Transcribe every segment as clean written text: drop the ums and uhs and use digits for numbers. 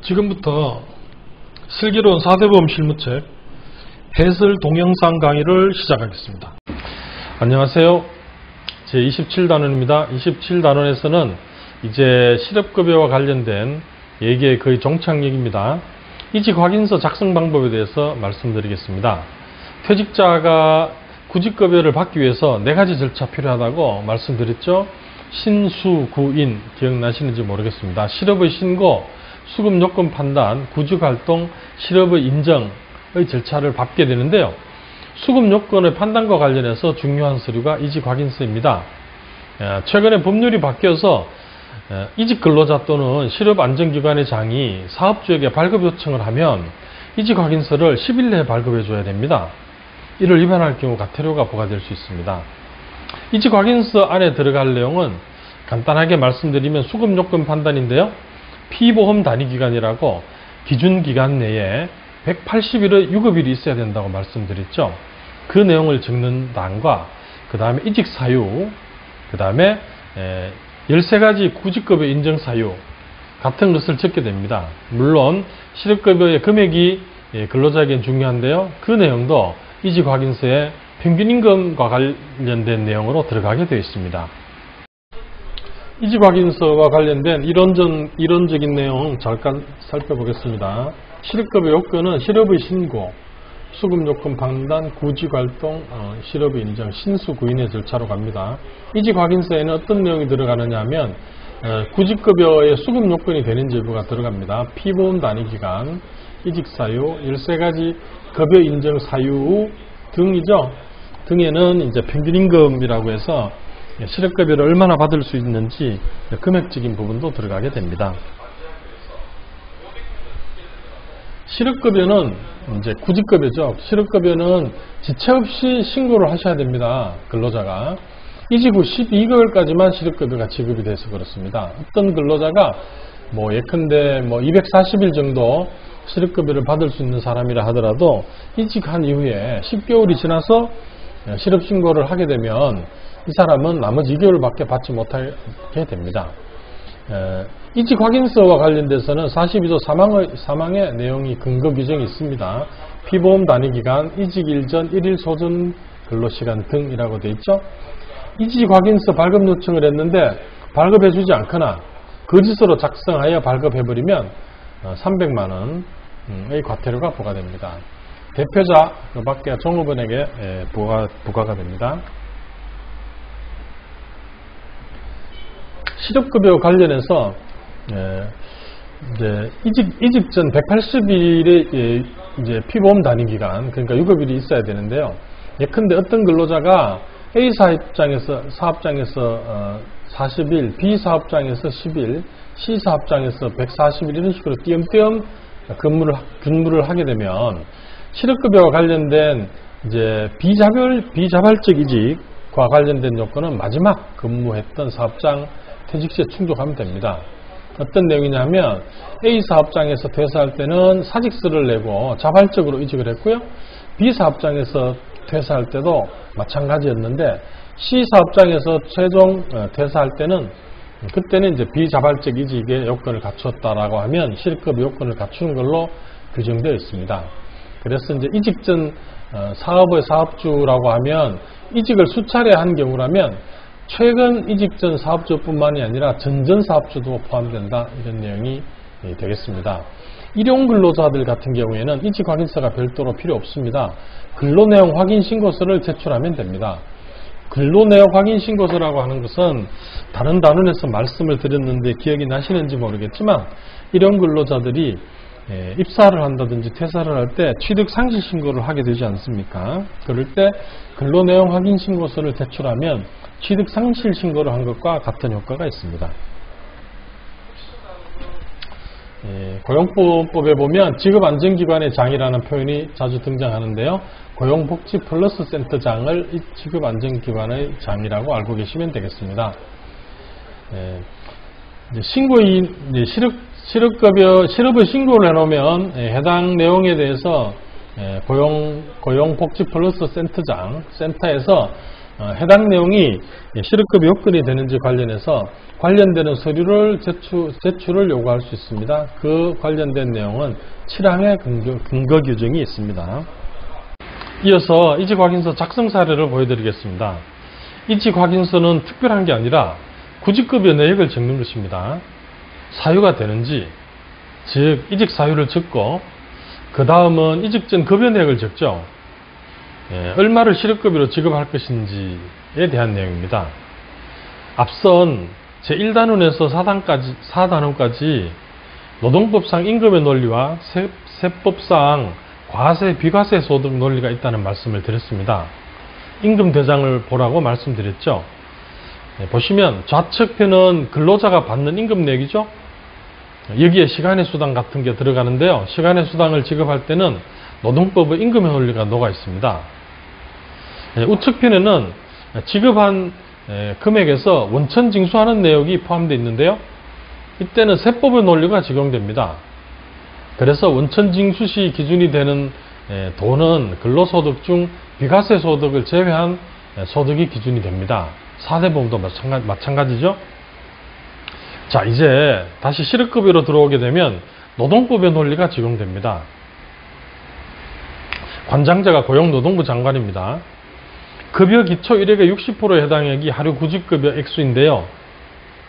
지금부터 슬기로운 4대보험 실무책 해설 동영상 강의를 시작하겠습니다. 안녕하세요. 제27단원입니다. 27단원에서는 이제 실업급여와 관련된 얘기의 거의 종착역입니다. 이직확인서 작성 방법에 대해서 말씀드리겠습니다. 퇴직자가 구직급여를 받기 위해서 4가지 절차 필요하다고 말씀드렸죠. 신수, 구인 기억나시는지 모르겠습니다. 실업의 신고, 수급요건 판단, 구직활동, 실업의 인정의 절차를 밟게 되는데요. 수급요건의 판단과 관련해서 중요한 서류가 이직확인서입니다. 최근에 법률이 바뀌어서 이직근로자 또는 실업안정기관의 장이 사업주에게 발급 요청을 하면 이직확인서를 10일 내에 발급해 줘야 됩니다. 이를 위반할 경우 과태료가 부과될 수 있습니다. 이직확인서 안에 들어갈 내용은 간단하게 말씀드리면 수급요건 판단인데요. 피보험 단위기간이라고 기준기간 내에 180일의 유급일이 있어야 된다고 말씀드렸죠. 그 내용을 적는 단과 그 다음에 이직사유, 그 다음에 13가지 구직급여 인정사유 같은 것을 적게 됩니다. 물론 실업급여의 금액이 근로자에겐 중요한데요. 그 내용도 이직확인서에 평균임금과 관련된 내용으로 들어가게 되어 있습니다. 이직확인서와 관련된 이론적인 내용 잠깐 살펴보겠습니다. 실업급여 요건은 실업의 신고, 수급요건 판단, 구직활동, 실업의 인정, 신수, 구인의 절차로 갑니다. 이직확인서에는 어떤 내용이 들어가느냐 하면 구직급여의 수급요건이 되는 제보가 들어갑니다. 피보험 단위기간, 이직사유, 13가지 급여 인정 사유 등이죠. 등에는 이제 평균임금이라고 해서 실업급여를 얼마나 받을 수 있는지 금액적인 부분도 들어가게 됩니다. 실업급여는 이제 구직급여죠. 실업급여는 지체 없이 신고를 하셔야 됩니다. 근로자가. 이직 후 12개월까지만 실업급여가 지급이 돼서 그렇습니다. 어떤 근로자가 예컨대 240일 정도 실업급여를 받을 수 있는 사람이라 하더라도 이직한 이후에 10개월이 지나서 실업신고를 하게 되면 이 사람은 나머지 2개월밖에 받지 못하게 됩니다. 이직확인서와 관련돼서는 42조 사망의 내용이 근거 규정이 있습니다. 피보험 단위기간, 이직일 전 1일 소전 근로시간 등이라고 되어 있죠. 이직확인서 발급 요청을 했는데 발급해주지 않거나 거짓으로 작성하여 발급해버리면 300만원의 과태료가 부과됩니다. 대표자 그 밖에 종업원에게 부과가 됩니다. 실업급여 관련해서 이직 전 180일의 이제 피보험 단위기간, 그러니까 유급일이 있어야 되는데요. 예컨대 어떤 근로자가 A 사업장에서 40일, B 사업장에서 10일, C 사업장에서 140일 이런 식으로 띄엄띄엄 근무를 하게 되면 실업급여와 관련된 이제 비자발적 이직과 관련된 요건은 마지막 근무했던 사업장 퇴직시에 충족하면 됩니다. 어떤 내용이냐면 A 사업장에서 퇴사할 때는 사직서를 내고 자발적으로 이직을 했고요. B 사업장에서 퇴사할 때도 마찬가지였는데 C 사업장에서 최종 퇴사할 때는 그때는 이제 비자발적 이직의 요건을 갖추었다라고 하면 실업급여 요건을 갖추는 걸로 규정되어 있습니다. 그래서 이제 이직 전 사업의 사업주라고 하면 이직을 수차례 한 경우라면 최근 이직 전 사업주뿐만이 아니라 전전 사업주도 포함된다, 이런 내용이 되겠습니다. 일용 근로자들 같은 경우에는 이직확인서가 별도로 필요 없습니다. 근로내용 확인신고서를 제출하면 됩니다. 근로내용 확인신고서라고 하는 것은 다른 단원에서 말씀을 드렸는데 기억이 나시는지 모르겠지만 일용 근로자들이 입사를 한다든지 퇴사를 할 때 취득 상실 신고를 하게 되지 않습니까? 그럴 때 근로내용 확인 신고서를 제출하면 취득 상실 신고를 한 것과 같은 효과가 있습니다. 고용보험법에 보면 직업안정기관의 장이라는 표현이 자주 등장하는데요. 고용복지 플러스 센터장을 직업안정기관의 장이라고 알고 계시면 되겠습니다. 실업의 신고를 해놓으면 해당 내용에 대해서 고용복지 플러스 센터에서 해당 내용이 실업급여 요건이 되는지 관련해서 관련되는 서류를 제출을 요구할 수 있습니다. 그 관련된 내용은 7항의 근거 규정이 있습니다. 이어서 이직확인서 작성 사례를 보여드리겠습니다. 이직확인서는 특별한 게 아니라 구직급여 내역을 적는 것입니다. 사유가 되는지, 즉 이직 사유를 적고 그 다음은 이직 전 급여 내역을 적죠. 얼마를 실업급여로 지급할 것인지에 대한 내용입니다. 앞선 제1단원에서 4단원까지 노동법상 임금의 논리와 세법상 과세, 비과세 소득 논리가 있다는 말씀을 드렸습니다. 임금 대장을 보라고 말씀드렸죠. 보시면 좌측편은 근로자가 받는 임금 내역이죠. 여기에 시간의 수당 같은 게 들어가는데요. 시간의 수당을 지급할 때는 노동법의 임금의 논리가 녹아 있습니다. 우측편에는 지급한 금액에서 원천 징수하는 내역이 포함되어 있는데요. 이때는 세법의 논리가 적용됩니다. 그래서 원천 징수 시 기준이 되는 돈은 근로소득 중 비과세 소득을 제외한 소득이 기준이 됩니다. 4대 보험도 마찬가지죠. 자, 이제 다시 실업급여로 들어오게 되면 노동법의 논리가 적용됩니다. 관장자가 고용노동부 장관입니다. 급여 기초 일액의 60%에 해당액이 하루 구직급여 액수인데요.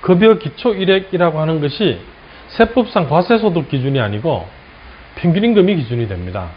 급여 기초 일액이라고 하는 것이 세법상 과세소득 기준이 아니고 평균임금이 기준이 됩니다.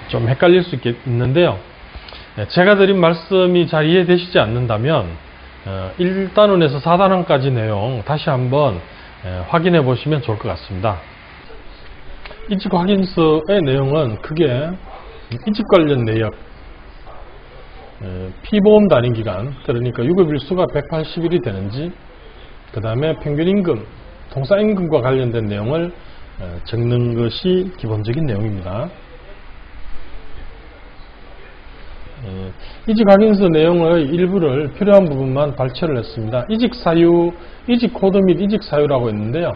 좀 헷갈릴 수 있는데요. 제가 드린 말씀이 잘 이해되시지 않는다면 1단원에서 4단원까지 내용 다시 한번 확인해 보시면 좋을 것 같습니다. 이직확인서의 내용은 크게 이직 관련 내역, 피보험 단위기간, 그러니까 유급일수가 180일이 되는지, 그 다음에 평균임금, 통사임금과 관련된 내용을 적는 것이 기본적인 내용입니다. 이직확인서 내용의 일부를 필요한 부분만 발췌를 했습니다. 이직사유, 이직코드 및 이직사유라고 있는데요.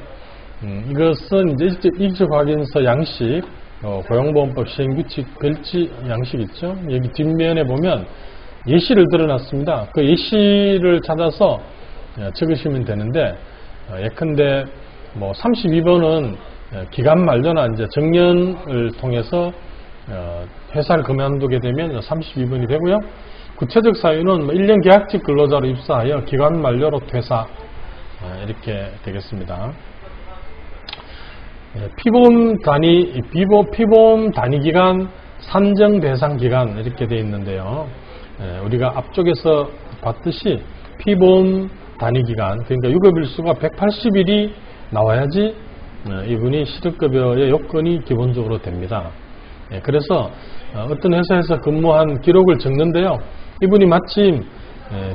이것은 이제 이직확인서 양식, 고용보험법 시행규칙 별지 양식 있죠. 여기 뒷면에 보면 예시를 드러놨습니다. 그 예시를 찾아서 적으시면 되는데, 예컨대 32번은 기간 만료나 이제 정년을 통해서 회사를 그만두게 되면 32번이 되고요. 구체적 사유는 1년 계약직 근로자로 입사하여 기간 만료로 퇴사, 이렇게 되겠습니다. 피보험 단위 기간, 산정 대상 기간 이렇게 되어 있는데요. 우리가 앞쪽에서 봤듯이 피보험 단위 기간, 그러니까 유급일수가 180일이 나와야지 이분이 실업급여의 요건이 기본적으로 됩니다. 그래서 어떤 회사에서 근무한 기록을 적는데요. 이분이 마침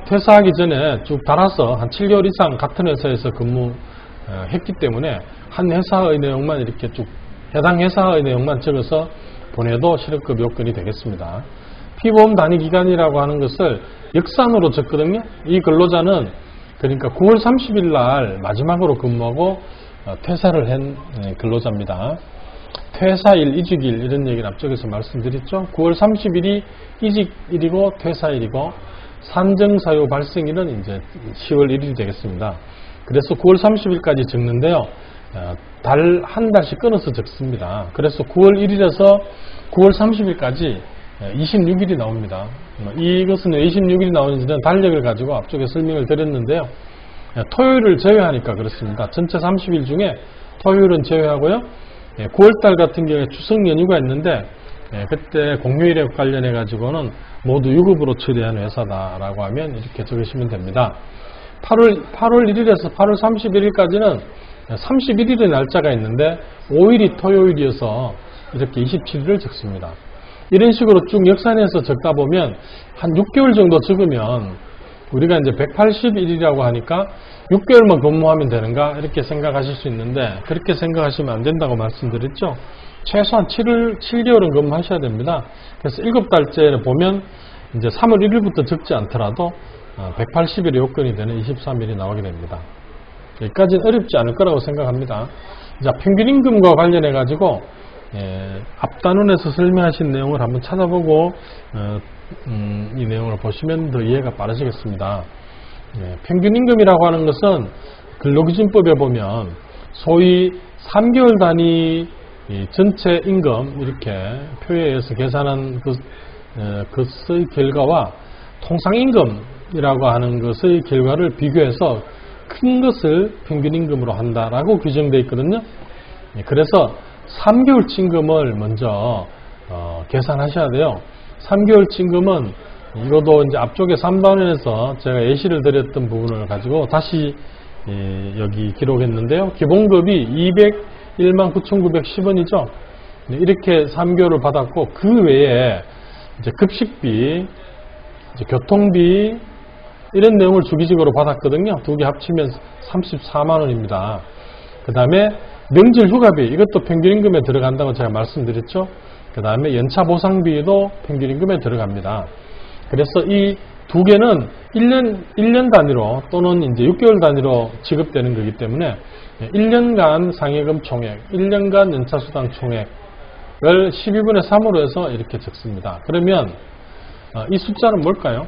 퇴사하기 전에 쭉 달아서 한 7개월 이상 같은 회사에서 근무했기 때문에 한 회사의 내용만 이렇게 쭉 해당 회사의 내용만 적어서 보내도 실업급여 요건이 되겠습니다. 피보험 단위 기간이라고 하는 것을 역산으로 적거든요. 이 근로자는 그러니까 9월 30일 날 마지막으로 근무하고 퇴사를 한 근로자입니다. 퇴사일, 이직일 이런 얘기를 앞쪽에서 말씀드렸죠. 9월 30일이 이직일이고 퇴사일이고 산정사유 발생일은 이제 10월 1일이 되겠습니다. 그래서 9월 30일까지 적는데요. 한 달씩 끊어서 적습니다. 그래서 9월 1일에서 9월 30일까지 26일이 나옵니다. 이것은 26일이 나오는지는 달력을 가지고 앞쪽에 설명을 드렸는데요. 토요일을 제외하니까 그렇습니다. 전체 30일 중에 토요일은 제외하고요. 9월달 같은 경우에 추석 연휴가 있는데 그때 공휴일에 관련해 가지고는 모두 유급으로 처리하는 회사다라고 하면 이렇게 적으시면 됩니다. 8월 1일에서 8월 31일까지는 31일의 날짜가 있는데 5일이 토요일이어서 이렇게 27일을 적습니다. 이런 식으로 쭉 역산해서 적다 보면 한 6개월 정도 적으면 우리가 이제 180일이라고 하니까 6개월만 근무하면 되는가 이렇게 생각하실 수 있는데 그렇게 생각하시면 안 된다고 말씀드렸죠. 최소한 7개월은 근무하셔야 됩니다. 그래서 7달째를 보면 이제 3월 1일부터 적지 않더라도 180일의 요건이 되는 23일이 나오게 됩니다. 여기까지는 어렵지 않을 거라고 생각합니다. 자, 평균임금과 관련해 가지고 앞단원에서 설명하신 내용을 한번 찾아보고 이 내용을 보시면 더 이해가 빠르시겠습니다. 평균임금이라고 하는 것은 근로기준법에 보면 소위 3개월 단위 전체 임금 이렇게 표에 의해서 계산한 것의 결과와 통상임금이라고 하는 것의 결과를 비교해서 큰 것을 평균임금으로 한다라고 규정되어 있거든요. 그래서 3개월 임금을 먼저 계산하셔야 돼요. 3개월 임금은 이것도 이제 앞쪽에 3단원에서 제가 예시를 드렸던 부분을 가지고 다시 여기 기록했는데요. 기본급이 201만 9,910원이죠. 이렇게 3개월을 받았고 그 외에 이제 급식비, 이제 교통비 이런 내용을 주기적으로 받았거든요. 두 개 합치면 34만 원입니다. 그 다음에 명절 휴가비 이것도 평균임금에 들어간다고 제가 말씀드렸죠. 그 다음에 연차보상비도 평균임금에 들어갑니다. 그래서 이 두 개는 1년 단위로 또는 이제 6개월 단위로 지급되는 거기 때문에 1년간 상여금 총액, 1년간 연차수당 총액을 12분의 3으로 해서 이렇게 적습니다. 그러면 이 숫자는 뭘까요?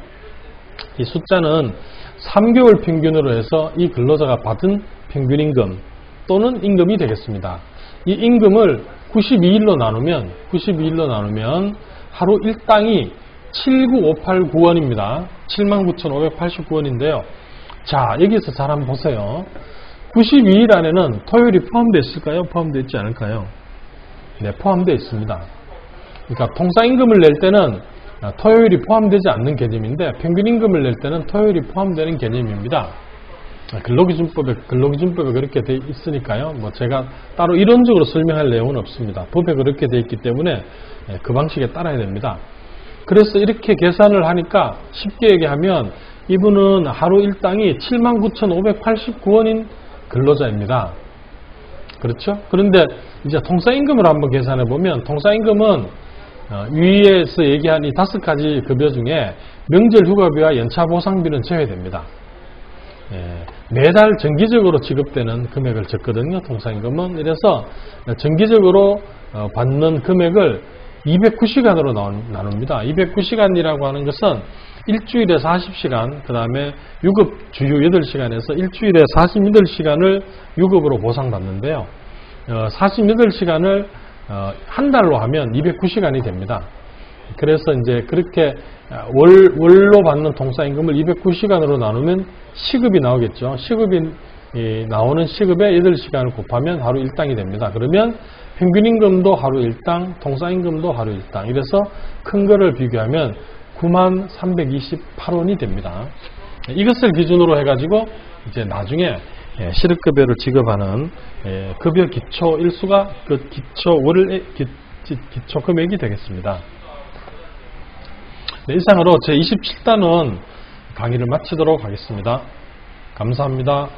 이 숫자는 3개월 평균으로 해서 이 근로자가 받은 평균임금 또는 임금이 되겠습니다. 이 임금을 92일로 나누면 하루 일당이 79589원입니다. 79,589원인데요. 자, 여기서 잘 한번 보세요. 92일 안에는 토요일이 포함되어 있을까요? 포함되어 있지 않을까요? 네, 포함되어 있습니다. 그러니까 통상임금을 낼 때는 토요일이 포함되지 않는 개념인데 평균임금을 낼 때는 토요일이 포함되는 개념입니다. 근로기준법에 그렇게 돼 있으니까요. 뭐 제가 따로 이론적으로 설명할 내용은 없습니다. 법에 그렇게 돼 있기 때문에 그 방식에 따라야 됩니다. 그래서 이렇게 계산을 하니까 쉽게 얘기하면 이분은 하루 일당이 79,589원인 근로자입니다. 그렇죠? 그런데 이제 통상임금을 한번 계산해 보면 통상임금은 위에서 얘기한 이 5가지 급여 중에 명절 휴가비와 연차보상비는 제외됩니다. 매달 정기적으로 지급되는 금액을 적거든요. 통상임금은. 그래서 정기적으로 받는 금액을 209시간으로 나눕니다. 209시간이라고 하는 것은 일주일에 40시간, 그 다음에 유급 주휴 8시간에서 일주일에 48시간을 유급으로 보상받는데요. 48시간을 한 달로 하면 209시간이 됩니다. 그래서 이제 그렇게 월로 받는 통상임금을 209시간으로 나누면 시급이 나오겠죠. 시급이 나오는 시급에 8시간을 곱하면 하루 일당이 됩니다. 그러면 평균임금도 하루 일당, 통상임금도 하루 일당. 이래서 큰 거를 비교하면 9328원이 됩니다. 이것을 기준으로 해가지고 이제 나중에 실업급여를 지급하는 급여 기초 일수가 그 기초 금액이 되겠습니다. 네, 이상으로 제 27단은 강의를 마치도록 하겠습니다. 감사합니다.